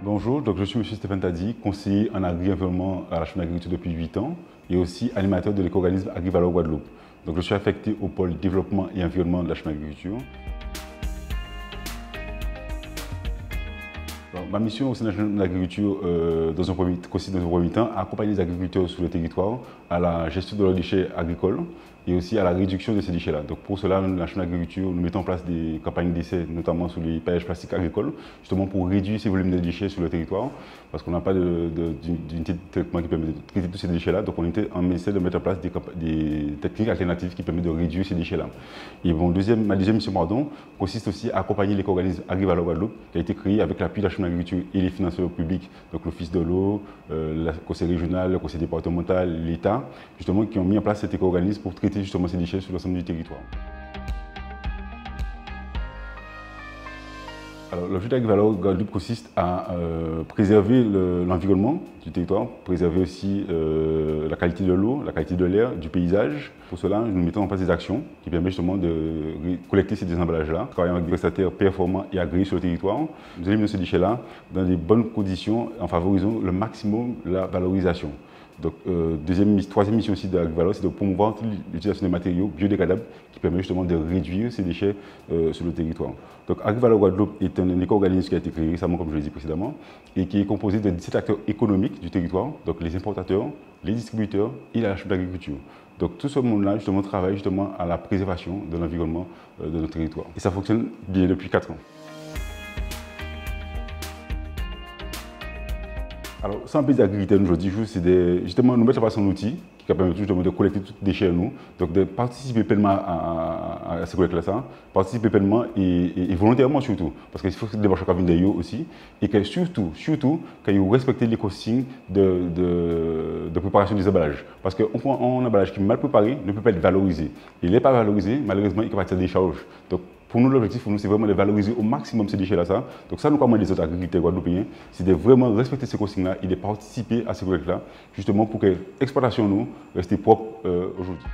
Bonjour, donc je suis M. Stéphane Tadi, conseiller en agri-environnement à la Chambre d'agriculture depuis 8 ans et aussi animateur de l'éco-organisme AgriValor Guadeloupe. Donc je suis affecté au pôle développement et environnement de la Chambre d'agriculture. Ma mission au sein de la Chambre d'agriculture consiste dans un premier temps à accompagner les agriculteurs sur le territoire à la gestion de leurs déchets agricoles et aussi à la réduction de ces déchets-là. Donc pour cela, la Chambre d'agriculture, nous mettons en place des campagnes d'essai, notamment sur les paillages plastiques agricoles, justement pour réduire ces volumes de déchets sur le territoire, parce qu'on n'a pas d'unité de traitement qui permet de traiter tous ces déchets-là. Donc on essaie de mettre en place des techniques alternatives qui permettent de réduire ces déchets-là. Et bon, ma deuxième mission consiste aussi à accompagner l'éco-organisme AgriValor Guadeloupe, qui a été créé avec l'appui de la Chambre d'agriculture et les financeurs publics, donc l'Office de l'eau, le conseil régional, le conseil départemental, l'État, justement, qui ont mis en place cet éco-organisme pour traiter justement ces déchets sur l'ensemble du territoire. L'objectif d'AgriValor Guadeloupe consiste à préserver l'environnement du territoire, préserver aussi la qualité de l'eau, la qualité de l'air, du paysage. Pour cela, nous mettons en place des actions qui permettent justement de collecter ces désemballages-là, travaillant avec des prestataires performants et agréés sur le territoire. Nous éliminons ces déchets-là dans des bonnes conditions en favorisant le maximum la valorisation. Donc, troisième mission aussi d'AgriValor, c'est de promouvoir l'utilisation des matériaux biodégradables qui permet justement de réduire ces déchets sur le territoire. Donc, AgriValor Guadeloupe est un éco-organisme qui a été créé récemment, comme je l'ai dit précédemment, et qui est composé de 17 acteurs économiques du territoire, donc les importateurs, les distributeurs et la Chambre d'agriculture. Donc, tout ce monde-là, justement, travaille justement à la préservation de l'environnement de notre territoire. Et ça fonctionne bien depuis 4 ans. Alors, sans pays d'agriculture aujourd'hui, justement, nous mettre en place un outil qui permet justement de collecter tous les déchets à nous, donc de participer pleinement à ces collectes-là, participer pleinement et volontairement surtout, parce qu'il faut que les démarches soient d'ailleurs aussi, et que surtout, qu'il faut respecter les consignes de préparation des emballages. Parce qu'un emballage qui est mal préparé ne peut pas être valorisé. Il n'est pas valorisé, malheureusement, il peut partir des charges. Donc, pour nous, l'objectif, c'est vraiment de valoriser au maximum ces déchets-là. Donc ça, nous commandons les autres agriculteurs guadeloupéens, c'est de vraiment respecter ces consignes-là et de participer à ces collectes-là, justement pour que l'exploitation nous reste propre aujourd'hui.